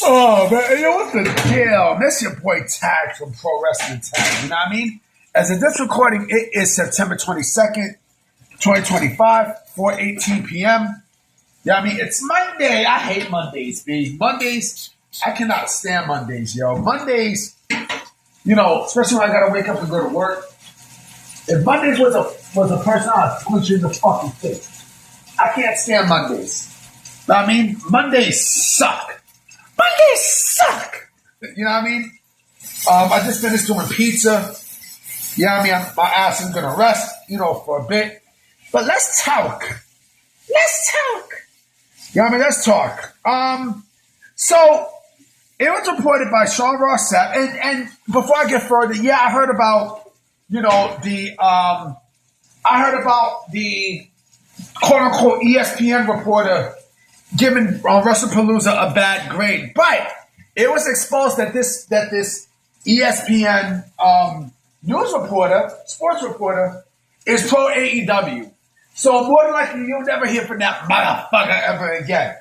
Oh, man, you know what the deal? That's your boy Tag from Pro Wrestling Tag, you know what I mean? As of this recording, it is September 22nd, 2025, 4:18 p.m. Yeah, I mean, it's Monday. I hate Mondays, B. Mondays, I cannot stand Mondays, yo. Mondays, you know, especially when I gotta wake up and go to work. If Mondays was a person, I'd punch you in the fucking face. I can't stand Mondays. Know what I mean? Mondays suck. Mondays suck. You know what I mean? I just finished doing pizza. Yeah, I mean, my ass is gonna rest, you know, for a bit. But let's talk. Let's talk. Yeah, I mean, let's talk. So it was reported by Sean Ross Sapp, and before I get further, yeah, I heard about, you know, the quote unquote ESPN reporter giving WrestlePalooza a bad grade, but it was exposed that this ESPN news reporter, sports reporter, is pro AEW. So more than likely, you'll never hear from that motherfucker ever again.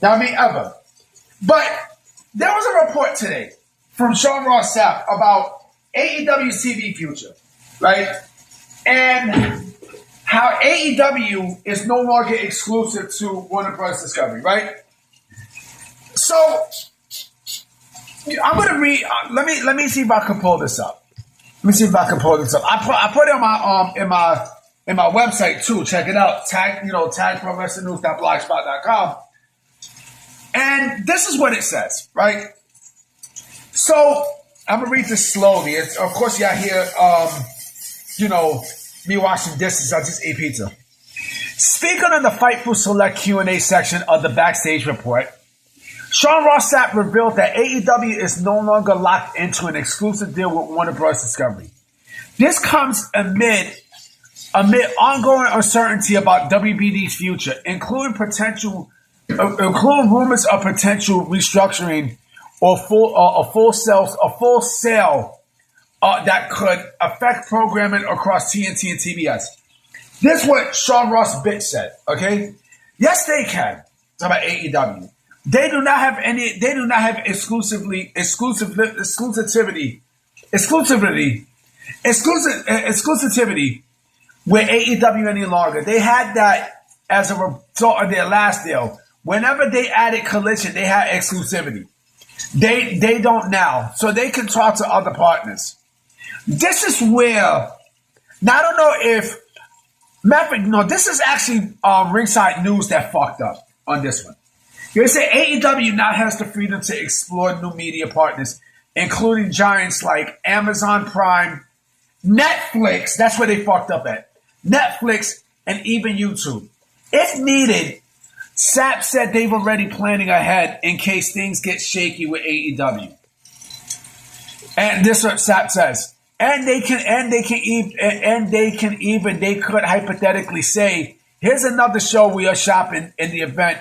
I mean, ever. But there was a report today from Sean Ross Sapp about AEW's TV future, right? And how AEW is no longer exclusive to Warner Bros. Discovery, right? So I'm gonna read. Let me see if I can pull this up. Let me see if I can pull this up. I put it on in my website too. Check it out. Tag ProWrestlingNews.blogspot.com. And this is what it says, right? So I'm gonna read this slowly. It's, of course, y'all hear me washing dishes. I just ate pizza. Speaking on the Fightful Select Q&A section of the Backstage Report, Sean Ross Sapp revealed that AEW is no longer locked into an exclusive deal with Warner Bros. Discovery. This comes amid ongoing uncertainty about WBD's future, including rumors of potential restructuring or a full sale that could affect programming across TNT and TBS. This is what Sean Ross Bitch said. Okay, yes, they can. Talk about AEW. They do not have exclusivity with AEW any longer. They had that as a result of their last deal. Whenever they added Collision, they had exclusivity. They don't now, so they can talk to other partners. This is where, now I don't know if, no, this is actually Ringside News that fucked up on this one. They say AEW now has the freedom to explore new media partners, including giants like Amazon Prime, Netflix, that's where they fucked up at, Netflix, and even YouTube. If needed, Sapp said they've already planning ahead in case things get shaky with AEW. And this is what Sapp says. They could hypothetically say, here's another show we are shopping in the event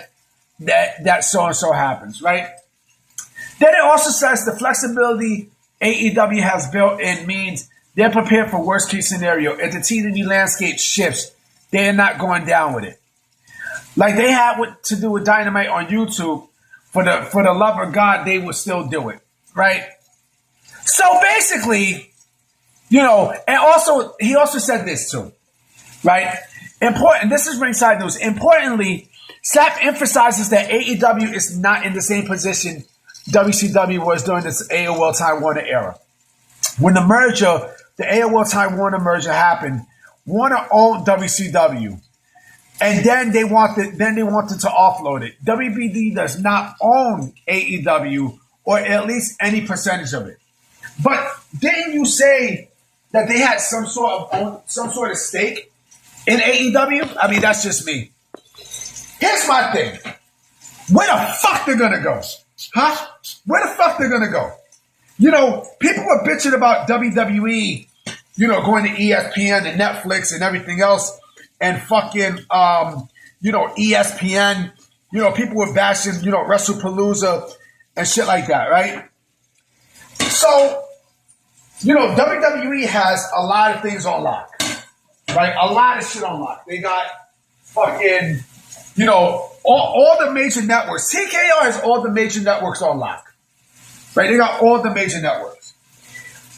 that so-and-so happens, right? Then it also says the flexibility AEW has built in means they're prepared for worst-case scenario. If the TV landscape shifts, they are not going down with it. Like they had what to do with Dynamite on YouTube, for the love of God, they would still do it, right? So basically, and also he also said this too, right? Important. This is Ringside News. Importantly, Sapp emphasizes that AEW is not in the same position WCW was during this AOL Time Warner era. When the AOL Time Warner merger happened, Warner owned WCW. And then they wanted to offload it. WBD does not own AEW, or at least any percentage of it. But didn't you say that they had some sort of stake in AEW? I mean, that's just me. Here's my thing. Where the fuck they're gonna go? Huh? Where the fuck they're gonna go? People were bitching about WWE, going to ESPN and Netflix and everything else. And fucking, ESPN, people were bashing, WrestlePalooza and shit like that, right? So, WWE has a lot of things on lock, right? A lot of shit on lock. They got fucking, all the major networks. TKO has all the major networks on lock. Right? They got all the major networks.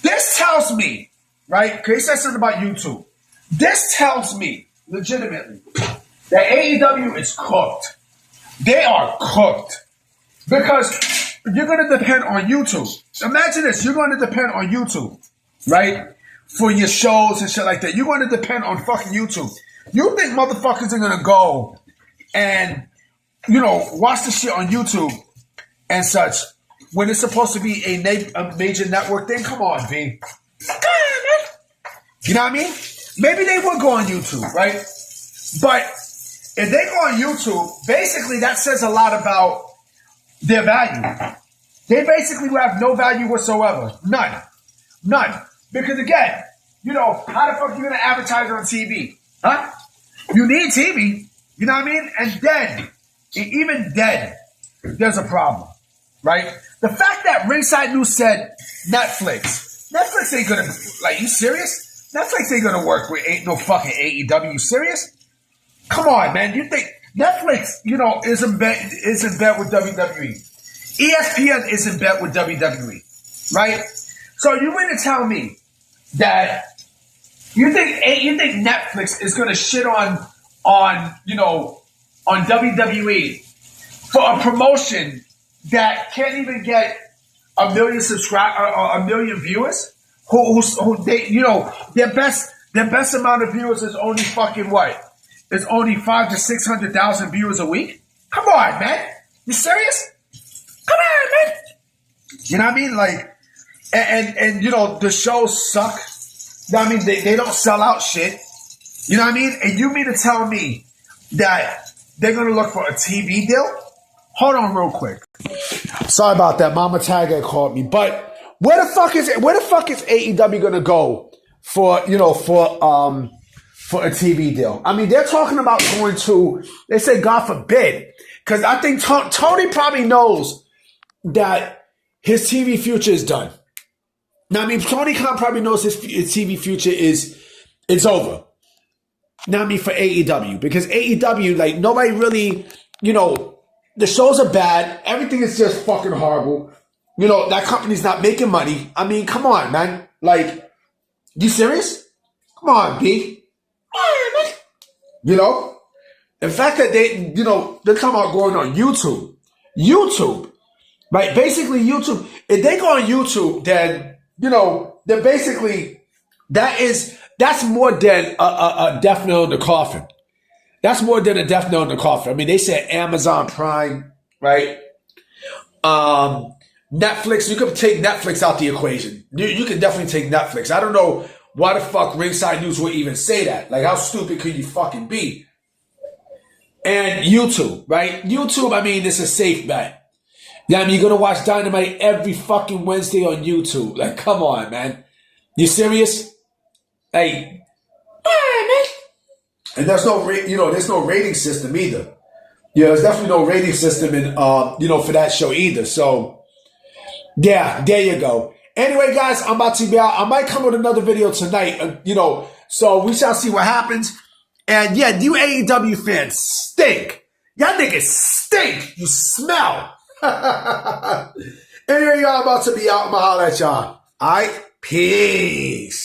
This tells me, right? Because he said something about YouTube. This tells me, legitimately, that AEW is cooked. They are cooked. Because you're going to depend on YouTube. Imagine this. You're going to depend on YouTube, right? For your shows and shit like that. You're going to depend on fucking YouTube. You think motherfuckers are going to go and, watch the shit on YouTube and such when it's supposed to be a major network thing? Come on, V. Come on, man. You know what I mean? Maybe they would go on YouTube, right? But if they go on YouTube, basically that says a lot about their value. They basically have no value whatsoever. None. Because again, how the fuck are you going to advertise on TV? Huh? You need TV. You know what I mean? And then, even then, there's a problem. Right? The fact that Ringside News said Netflix ain't going to, you serious? Netflix ain't going to work with ain't no fucking AEW. You serious? Come on, man. You think Netflix, is in bet with WWE. ESPN is in bet with WWE. Right? So you mean to tell me that you think Netflix is going to shit on WWE for a promotion that can't even get a million a million viewers? Who they their best amount of viewers is only fucking what? It's only 500,000 to 600,000 viewers a week. Come on, man. You serious? Come on, man. You know what I mean? And the shows suck. You know what I mean? They don't sell out shit. You know what I mean? And you mean to tell me that they're going to look for a TV deal? Hold on real quick. Sorry about that. Mama Tiger called me. But where the fuck is AEW going to go for a TV deal? I mean, they're talking about going to, they say God forbid, because I think Tony probably knows that his TV future is done. Now, I mean, Tony Khan probably knows his TV future it's over. Now, I mean, for AEW, because AEW, nobody really, the shows are bad. Everything is just fucking horrible. That company's not making money. I mean, come on, man. You serious? Come on, B. The fact that they're talking about going on YouTube, right? Basically, YouTube, if they go on YouTube, then, they're basically, that's more than a death nail in the coffin. That's more than a death nail in the coffin. I mean, they said Amazon Prime, right? Netflix, you could take Netflix out the equation. You can definitely take Netflix. I don't know why the fuck Ringside News would even say that. How stupid could you fucking be? And YouTube, right? YouTube, I mean, it's a safe bet. Yeah, I mean, you're going to watch Dynamite every fucking Wednesday on YouTube. Come on, man. You serious? Hey. Man. And there's no rating system either. There's definitely no rating system in, for that show either. So, yeah, there you go. Anyway, guys, I'm about to be out. I might come with another video tonight, so we shall see what happens. And yeah, you AEW fans stink. Y'all niggas stink. You smell. Anyway, y'all, I'm about to be out. I'm going to holler at y'all. All right? Peace.